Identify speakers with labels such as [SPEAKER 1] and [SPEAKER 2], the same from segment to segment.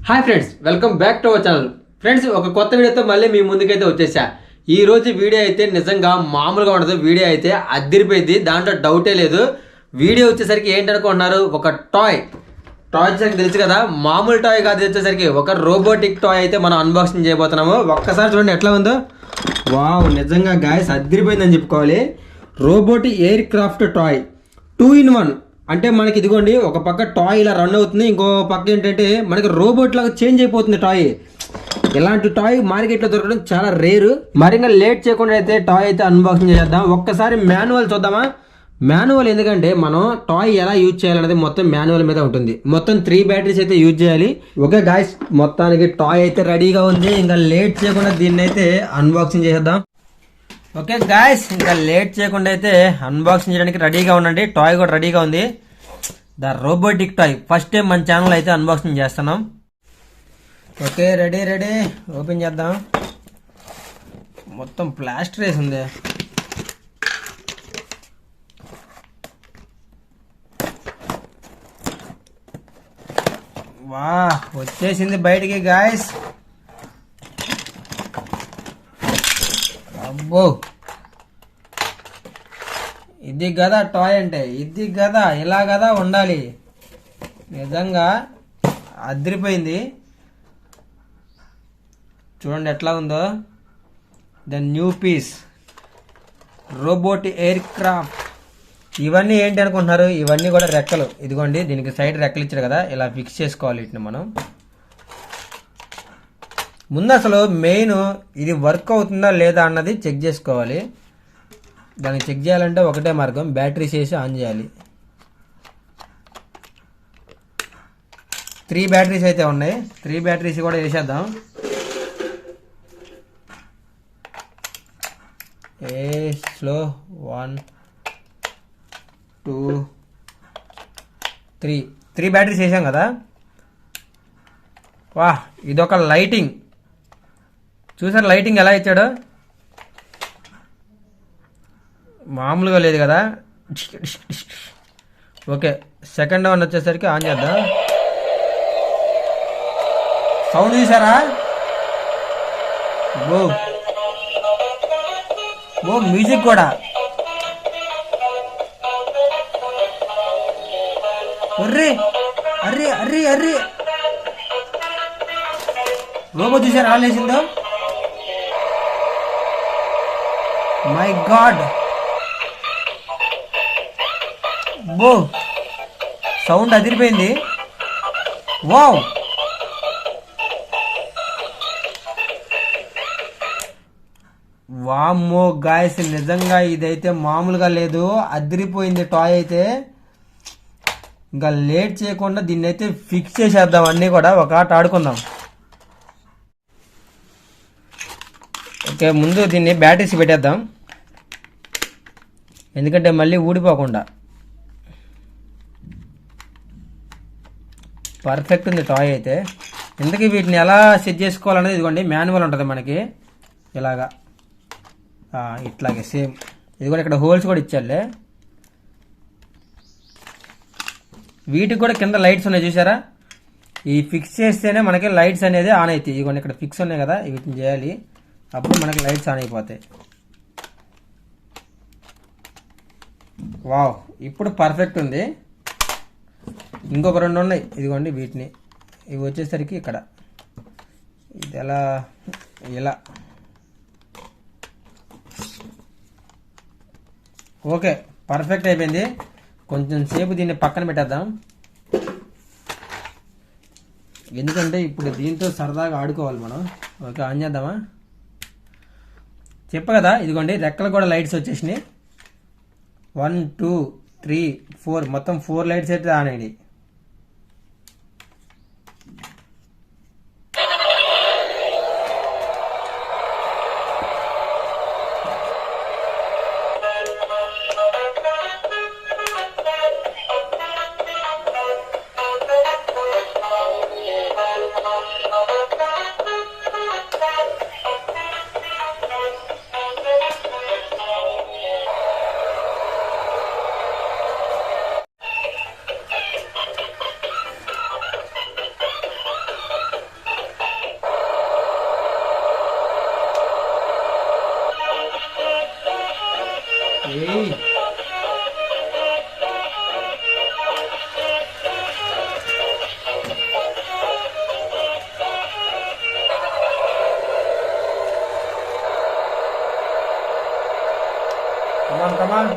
[SPEAKER 1] Hi friends, welcome back to our channel. Friends, ఒక కొత్త వీడియోతో మళ్ళీ మీ ముందుకైతే వచ్చేసా. ఈ రోజు వీడియో అయితే నిజంగా మామూలుగా ఉండదు. వీడియో అయితే అదిరిపోయింది, దాంట్లో డౌటే లేదు. వీడియో వచ్చేసరికి ఏంటనుకుంటున్నారు, ఒక టాయ్ వచ్చేసరికి తెలుసు కదా, మామూలు టాయ్ కాదు. వచ్చేసరికి ఒక రోబోటిక్ టాయ్ అయితే మనం అన్బాక్సింగ్ చేయబోతున్నాము. ఒక్కసారి చూడండి ఎట్లా ఉందో. వావ్, నిజంగా గాయస్ అదిరిపోయిందని చెప్పుకోవాలి. Robotic air craft toy 2-in-1. అంటే మనకి ఇదిగోండి, ఒక పక్క టాయ్ ఇలా రన్ అవుతుంది, ఇంకో పక్క ఏంటంటే మనకి రోబోట్ లాగా చేంజ్ అయిపోతుంది టాయ్. ఇలాంటి టాయ్ మార్కెట్లో దొరకడం చాలా రేరు. మరి ఇంకా లేట్ చేయకుండా అయితే టాయ్ అయితే అన్బాక్సింగ్ చేద్దాం. ఒక్కసారి మాన్యువల్ చూద్దామా. మాన్యువల్ ఎందుకంటే మనం టాయ్ ఎలా యూజ్ చేయాలనేది మొత్తం మాన్యువల్ మీద ఉంటుంది. మొత్తం 3 బ్యాటరీస్ అయితే యూజ్ చేయాలి. ఓకే గాయ్స్, మొత్తానికి టాయ్ అయితే రెడీగా ఉంది. ఇంకా లేట్ చేయకుండా దీన్ని అయితే అన్బాక్సింగ్ చేసేద్దాం. ఓకే గాయస్, ఇంకా లేట్ చేయకుండా అయితే అన్బాక్సింగ్ చేయడానికి రెడీగా ఉండండి. టాయ్ కూడా రెడీగా ఉంది. The robotic toy first time మన ఛానల్ అయితే అన్బాక్సింగ్ చేస్తున్నాం. ఓకే, రెడీ ఓపెన్ చేద్దాం. మొత్తం ప్లాస్టర్ వేసి ఉంది. వా, వచ్చేసింది బయటికి గాయస్. అబ్బో, ఇది కదా టాయ్ అంటే, ఇది కదా, ఇలా కదా ఉండాలి. నిజంగా అదిరిపోయింది. చూడండి ఎట్లా ఉందో. The new piece robot aircraft. ఇవన్నీ ఏంటి అనుకుంటున్నారు, ఇవన్నీ కూడా రెక్కలు. ఇదిగోండి, దీనికి సైడ్ రెక్కలు ఇచ్చారు కదా, ఇలా ఫిక్స్ చేసుకోవాలి వీటిని మనం. ముందు అసలు మెయిన్ ఇది వర్క్ అవుతుందా లేదా అన్నది చెక్ చేసుకోవాలి. దాన్ని చెక్ చేయాలంటే ఒకటే మార్గం, బ్యాటరీస్ వేసి ఆన్ చేయాలి. 3 బ్యాటరీస్ అయితే ఉన్నాయి. 3 బ్యాటరీస్ కూడా వేసేద్దాం. స్లో 1 2 3 బ్యాటరీస్ వేసాం కదా. వా, ఇదొక లైటింగ్. చూసారు లైటింగ్ ఎలా ఇచ్చాడో, మామూలుగా లేదు కదా. ఓకే, సెకండ్ వన్ వచ్చేసరికి ఆన్ చేద్దాం. సౌండ్ చూసారా, ఓ మ్యూజిక్ కూడా. అర్రే అర్రే అర్రే అర్రే, రోబో చూసారా ఆన్ చేసిందో. మై గాడ్, బో సౌండ్ అదిరిపోయింది. వావ్, వామ్మో గాయస్, నిజంగా ఇదైతే మామూలుగా లేదు, అదిరిపోయింది టాయ్ అయితే. ఇంకా లేట్ చేయకుండా దీన్ని అయితే ఫిక్స్ చేసేద్దాం. అన్నీ కూడా ఒక ఆట ఆడుకుందాం. ఓకే, ముందు దీన్ని బ్యాటరీస్ పెట్టేద్దాం, ఎందుకంటే మళ్ళీ ఊడిపోకుండా. పర్ఫెక్ట్ ఉంది టాయ్ అయితే. ఇంతకీ వీటిని ఎలా సెట్ చేసుకోవాలనేది ఇదిగోండి మాన్యువల్ ఉంటుంది మనకి. ఇలాగా ఇట్లాగే సేమ్. ఇది కూడా ఇక్కడ హోల్స్ కూడా ఇచ్చారులే. వీటికి కూడా కింద లైట్స్ ఉన్నాయి చూసారా. ఈ ఫిక్స్ చేస్తేనే మనకి లైట్స్ అనేది ఆన్ అవుతాయి. ఇదిగోండి ఇక్కడ ఫిక్స్ ఉన్నాయి కదా, వీటిని చేయాలి, అప్పుడు మనకి లైట్స్ ఆన్ అయిపోతాయి. వావ్, ఇప్పుడు పర్ఫెక్ట్ ఉంది. ఇంకొక 2 ఉన్నాయి, ఇదిగోండి వీటిని. ఇవి వచ్చేసరికి ఇక్కడ ఇది ఎలా, ఇలా. ఓకే, పర్ఫెక్ట్ అయిపోయింది. కొంచెం సేపు దీన్ని పక్కన పెట్టేద్దాం, ఎందుకంటే ఇప్పుడు దీంతో సరదాగా ఆడుకోవాలి మనం. ఓకే, ఆన్ చేద్దామా. చెప్ప కదా, ఇదిగోండి రెక్కలు కూడా లైట్స్ వచ్చేసినాయి. 1 2 3 4, మొత్తం 4 లైట్స్ అయితే ఆన్ అయ్యాయి.
[SPEAKER 2] కమాన్.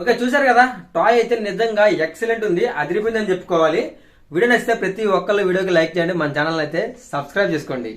[SPEAKER 1] ఓకే, చూసారు కదా, టాయ్ అయితే నిజంగా ఎక్సలెంట్ ఉంది, అదిరిపోయిందని చెప్పుకోవాలి. వీడియో నచ్చితే ప్రతి ఒక్కళ్ళు వీడియోకి లైక్ చేయండి, మన ఛానల్ అయితే సబ్స్క్రైబ్ చేసుకోండి.